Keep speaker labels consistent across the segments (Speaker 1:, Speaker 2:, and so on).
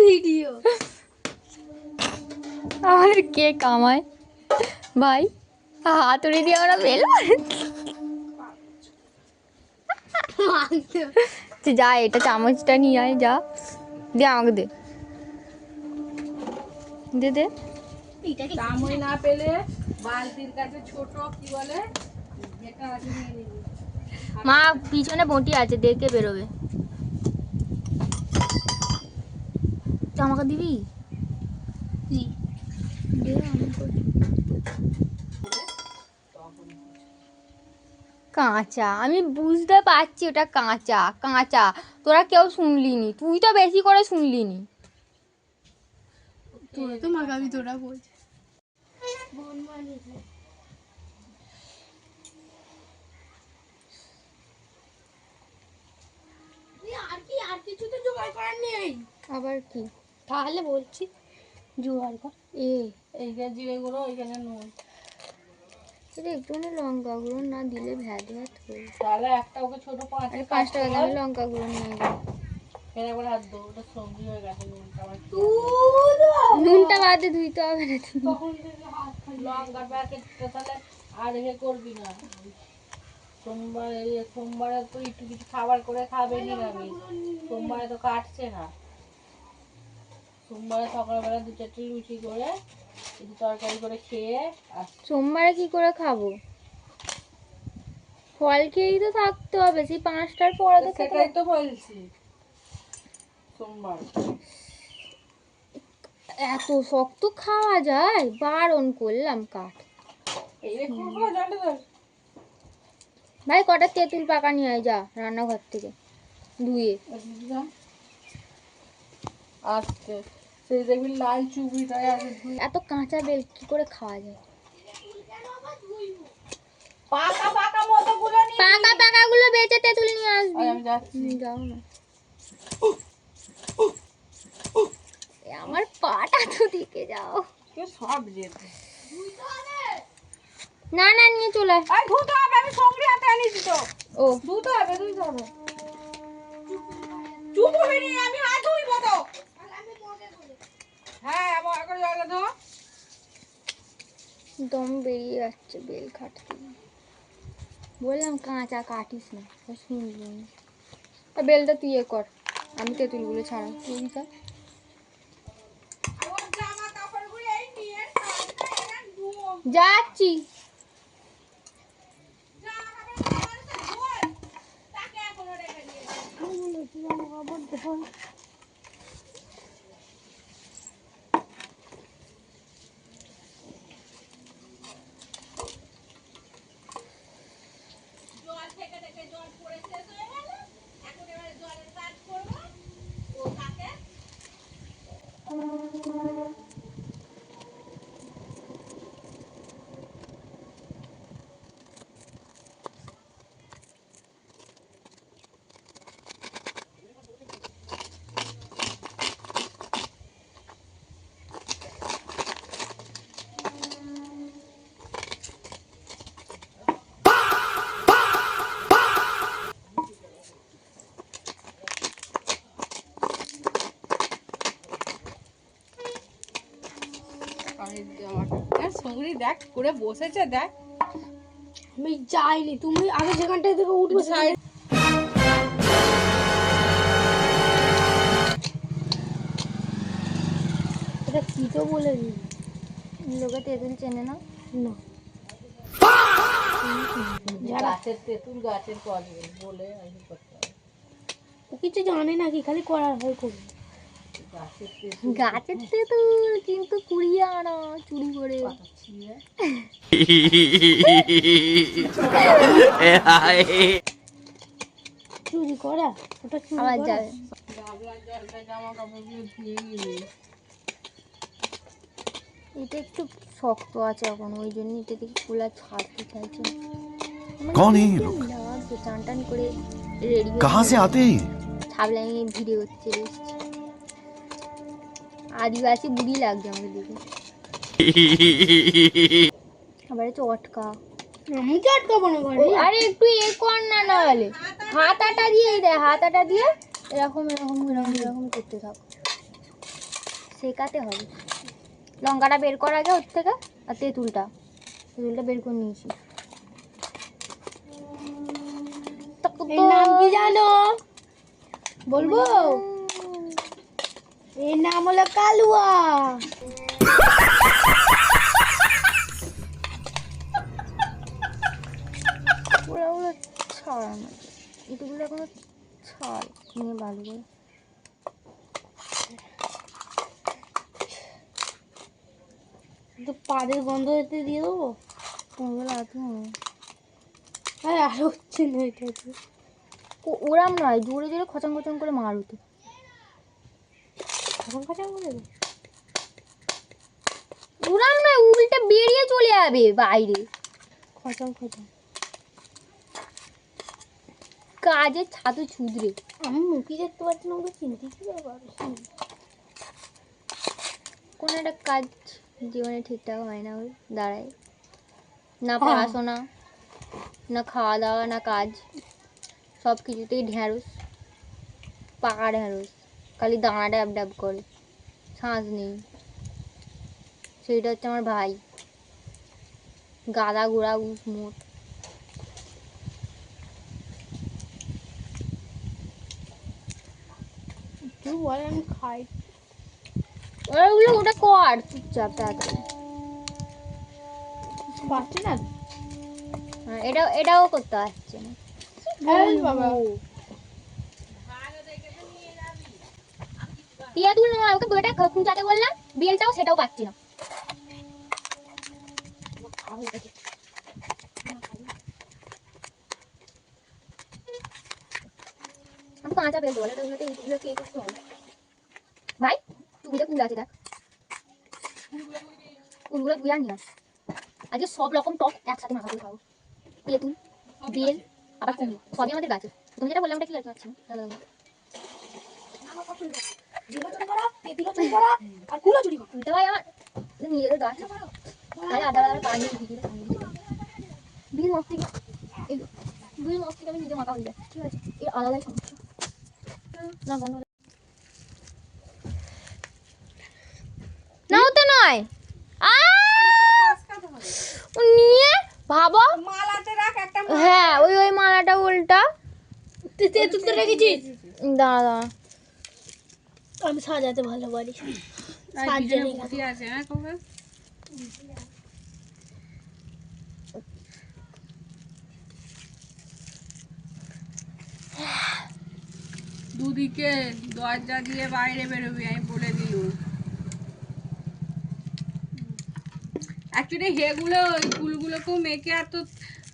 Speaker 1: Video
Speaker 2: আমাদের কে কামায় ভাই, হাতুড়ি দিয়ে আমরা বেল যা, এটা চামচটা নিয়ে আয়, যা দে আমাকে, দে দে দে।
Speaker 1: চামচ না পেলে বালতির কাছে ছোট কি বলে যেটা আছে নিয়ে নিবি।
Speaker 2: মা পিছনে বটি আছে, দেখে বেরোবে। তো আমাকে দিবি? দে, আমি করি। কাঁচা, আমি বুঝতে পারছি ওটা কাঁচা কাঁচা, তোরা কেউ শুনলিনি, তুই তো বেশি করে শুনলিনি।
Speaker 1: তোরা তো মাগাবি, তোরা বল। আর কিছু তো জোগাড় করার নেই।
Speaker 2: আবার কি?
Speaker 1: তাহলে বলছি জোগাড় কর।
Speaker 2: এইখানে
Speaker 1: জিরে গুঁড়ো, ওইখানে নুন,
Speaker 2: এটা একটুখানি লঙ্কা গুঁড়ো না দিলে ভ্যাট ভ্যাট হয়ে।
Speaker 1: তাহলে একটা ওকে ছোট
Speaker 2: 5 টাকা দামের লঙ্কা গুঁড়ো নিয়ে যাবো।
Speaker 1: ফের একবার হাত দো, ওটা সবজি হয়ে গেছে।
Speaker 2: নুনটা বাদে ধুইতে হবে না।
Speaker 1: লঙ্কা প্যাকেটটা তাহলে আর করবি না। সোমবারে তো একটু কিছু খাবার করে খাবে নিরামিষ, সোমবারে তো কাটছে না। সোমবারে সকালবেলা 2-4টি লুচি করে একটু তরকারি করে খেয়ে
Speaker 2: সোমবারে কি করে খাবো? ফল খেয়েই তো থাকতে হবে, সেই 5টার পরে তো খেতে।
Speaker 1: সেটাই তো বলছি, সোমবার
Speaker 2: এত শক্ত খাওয়া যায়? বারণ করলাম কাট। ভাই কটা তেঁতুল পাকা নিয়ে আয়, যা রান্নাঘর থেকে ধুয়ে।
Speaker 1: আজকে সেই দেখবি লাল চুবড়িটাই আছে।
Speaker 2: এত কাঁচা বেল কি করে খাওয়া যায়?
Speaker 1: পাকা পাকা মতগুলো নিয়ে
Speaker 2: পাকা পাকা গুলো বেঁচে তেঁতুল নিয়ে আসবি।
Speaker 1: আমি যাচ্ছি।
Speaker 2: যাও না, আমার পাটা তো দিকে যাও।
Speaker 1: সব যেতে
Speaker 2: না না, নিয়ে চলে আয়।
Speaker 1: আর ধুতে হবে, আমি সঙ্গে হাতে আনিছি তো।
Speaker 2: ও
Speaker 1: ধুতে হবে। চুপ হবে নি, আমি হাত ধুইব তো। হ্যাঁ, আমার এখন জলে ধো।
Speaker 2: দম বেরিয়ে যাচ্ছে বেল কাটতে। বললাম কাঁচা কাটিস না, শুনলি না। বেলটা তুই এ কর, আমি তেঁতুলগুলো ছাড়া তুই কর।
Speaker 1: আমার জামা কাপড়গুলো এই নিয়ে কালটা এরা ধুও।
Speaker 2: যাচ্ছি।
Speaker 1: জামা কাপড় তো ধোয়, তাকে এখনো রেখে দিয়েছে। জল থেকে থেকে জল পড়ে শেষ হয়ে গেল, এখন এবারে জলের কাজ করবো। ও তাকে সঙ্গী দেখ করে বসেছে, দেখ।
Speaker 3: আমি যাইনি, তুমি আগে যেখানটায় থেকে উঠবে
Speaker 2: এটা কি তো বলে দিই, লোকে তেঁতুল চেনে না।
Speaker 3: না,
Speaker 1: গাছের তেঁতুল গাছের করবে বলে আমি করতে হবে।
Speaker 3: ও কিছু জানে না, কি খালি করার হয় করবে।
Speaker 2: গাছের তেঁতুল কিন্তু কুড়িয়ে আনা চুরি করে।
Speaker 3: চুরি করা, ওটা চুরি
Speaker 2: আবার
Speaker 3: করা।
Speaker 2: যাবে।
Speaker 1: জামা কাপড়গুলো ধুয়ে নিবি।
Speaker 2: এটা একটু শক্ত আছে এখন, ওই জন্য এটা থেকে খোলা ছাড়তে চাইছে।
Speaker 4: कौन है ये लोग?
Speaker 2: টান টান করে রেডি
Speaker 4: कहाँ से आते हैं?
Speaker 2: ছাবলাই ভিড়ে হচ্ছে। আদিবাসী বুড়ি লাগছে আমাকে দেখে। আবার চটকা,
Speaker 3: আমি কি আটকাবো না ঘরে?
Speaker 2: আরে একটু এ কর না, নাহলে হাতাটা দিয়ে দেয়, হাতাটা দিয়ে এরকম এরকম এরকম এরকম করতে থাক। শেখাতে হবে। লঙ্কাটা বের করার আগে ওর থেকে, আর তেঁতুলটা বের করে নিয়েছি।
Speaker 3: এর নাম কি জানো? বলবো? এর নাম হলো কালুয়া।
Speaker 2: ওগুলো ছড় আমার, এগুলো এখনো ছড় নিয়ে ভালো করে।
Speaker 3: তো পাদের গন্ধ হতে দিয়ে দেবো।
Speaker 2: ওগুলো আছে
Speaker 3: আরে আর হচ্ছে না এটা তো।
Speaker 2: ওরাম নয়, জোরে জোরে খচাং খচাং করে মার হতো।
Speaker 3: খচাং খচাং করে দেবে।
Speaker 2: ওরাম নয়, উল্টে বেরিয়ে চলে যাবে বাইরে।
Speaker 3: খচাং খচাং।
Speaker 2: কাজের ছাতু ছুদরে।
Speaker 3: আমি মুখি দেখতে পাচ্ছি না, ওকে চিনতে কি ব্যাপার?
Speaker 2: কোনো একটা কাজ জীবনে ঠিকঠাক হয় না, ওই দাঁড়ায় না, পড়াশোনা না, খাওয়া দাওয়া না, কাজ, সব কিছুতেই ঢ্যাঁড়স, পাকা ঢ্যাঁড়স, খালি দানা ড্যাব ড্যাব করে, শ্বাস নেই। সেইটা হচ্ছে আমার ভাই, গাদা গোড়া উস মোট।
Speaker 3: তুই বল আমি খাই।
Speaker 2: ওগুলো ওটা কর চুপচাপ তাড়াতাড়ি।
Speaker 3: পাচ্ছি না।
Speaker 2: হ্যাঁ, এটাও করতে পারছে না।
Speaker 3: বাবা
Speaker 2: টিয়া তুল না, ওকে বইটা খুঁজাতে বললাম, বেলটাও সেটাও পাচ্ছি না। আমি কাঁচা বেল বলে ওগুলো কে করতে হবে ভাই? টুপিতে কুল আছে দেখ, কুলগুলো ধুয়ে আনি না, আজকে সব রকম টক একসাথে মাখা করে খাবো। তেঁতুল, বেল, আবার কুল, সবই আমাদের গাছে। তুমি যেটা বললাম ওটা কি গাছ পাচ্ছি না, তুলতে ভাই আমার নিজেদের গাছ। তাহলে আদা আদা পানি দিয়ে বিল মস্তি, এই বিল মস্তি আমি নিজে মাখা হয়ে যায়, ঠিক আছে? এই আলাদাই সমস্যা না, গন্ধ নাও তো নয়। নিয়ে ভাবো,
Speaker 1: মালাতে রাখ একটা।
Speaker 2: হ্যাঁ ওই মালাটা উল্টা।
Speaker 3: তুই তেঁতুল তো রেখেছিস?
Speaker 2: দাঁড়া,
Speaker 3: আমি সাজাতে ভালো পারি।
Speaker 1: বুদ্ধি আছে হ্যাঁ কবে? দুদিকে দরজা দিয়ে বাইরে বেরোবি, আমি বলে দিলুম। অ্যাকচুয়ালি হেগুলো ওই ফুলগুলোকেও মেখে আর তো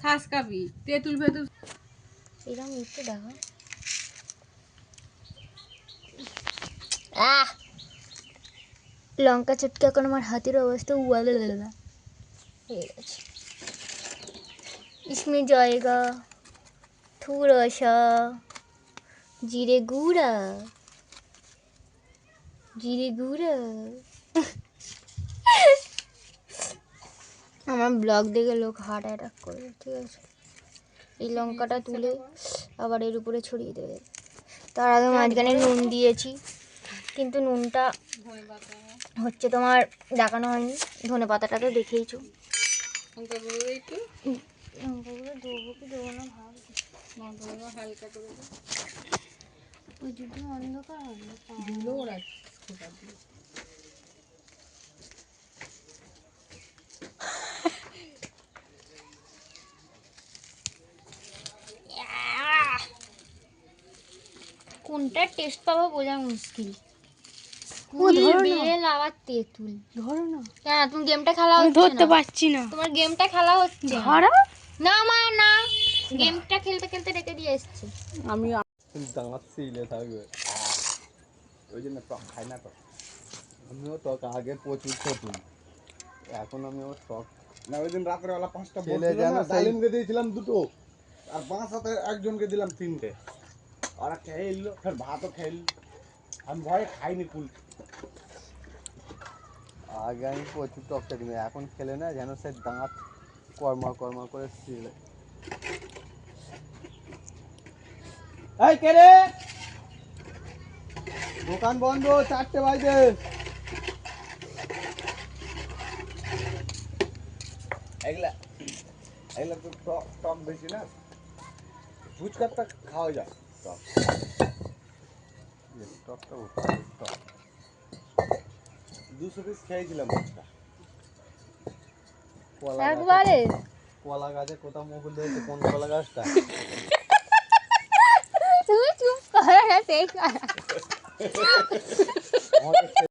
Speaker 1: থাসকাবি তেঁতুল ফেতুল।
Speaker 2: এরকম একটু দেখো। লঙ্কা চটকে এখন আমার হাতের অবস্থা উয়ালে হয়ে গেছে। इसमें जाएगा थोड़ा सा जीरे गुड़ा, জিরে গুঁড়া। আমার ব্লগ দেখে লোক হার্ট অ্যাটাক করবে, ঠিক আছে? এই লঙ্কাটা তুলে আবার এর উপরে ছড়িয়ে দেবে। তার আগে মাঝখানে নুন দিয়েছি, কিন্তু নুনটা হচ্ছে তোমার দেখানো হয়নি। ধনে পাতাটা তো দেখেইছো। লঙ্কাগুলো দেবো কি দেবো না ভাবছি।
Speaker 1: হালকা করে
Speaker 2: ওই যদি অন্ধকার হবে
Speaker 1: দিলো ওরা।
Speaker 2: কোনটা টেস্ট পাবো বোঝা মুশকিল। বেল আবার তেঁতুল।
Speaker 3: ধরো না,
Speaker 2: কেন তুমি গেমটা খেলা
Speaker 3: আমি
Speaker 2: হচ্ছে
Speaker 3: ধরতে
Speaker 2: না?
Speaker 3: পারছি না।
Speaker 2: তোমার গেমটা খেলা হচ্ছে না।
Speaker 3: ধরো
Speaker 2: না মা না, গেমটা খেলতে খেলতে রেখে দিয়ে এসছে।
Speaker 1: আমি
Speaker 5: দাঁত সিলে থাকবে, ওই জন্য টক খাই না। টক আমিও টক আগে প্রচুর খেতুম, এখন আমি ওর টক
Speaker 6: না। ওই দিন রাত্রেবেলা 5টা
Speaker 5: ছেলে
Speaker 6: বলছিল
Speaker 5: যেন
Speaker 6: না,
Speaker 5: সেই-
Speaker 6: ডালিমকে দিয়েছিলাম 2টো, আর বাঁ সাথে একজনকে দিলাম 3টে। ওরা খেয়ে এলো, ফের ভাতও খেয়ে এলো। আমি ভয়ে খাইনি কুল।
Speaker 5: আগে আমি প্রচুর টক খেতাম, এখন খেলে না যেন সে দাঁত কর্মা কর্মা করে সিলে। এই কে রে, দোকান বন্ধ, 4টে বাজে।
Speaker 6: এগুলা এগুলা তো টক টক বেশি না, ফুচকাটা খাওয়া যায় টক।
Speaker 5: টকটা টক
Speaker 6: 200 পিস খেয়েছিলাম ফুচকা।
Speaker 2: একবারে
Speaker 5: কলা গাছে কোথাও মুকুল ধরেছে, কোন কলা গাছটা?
Speaker 2: তুমি চুপ করো না, সেই করা
Speaker 5: আমাকে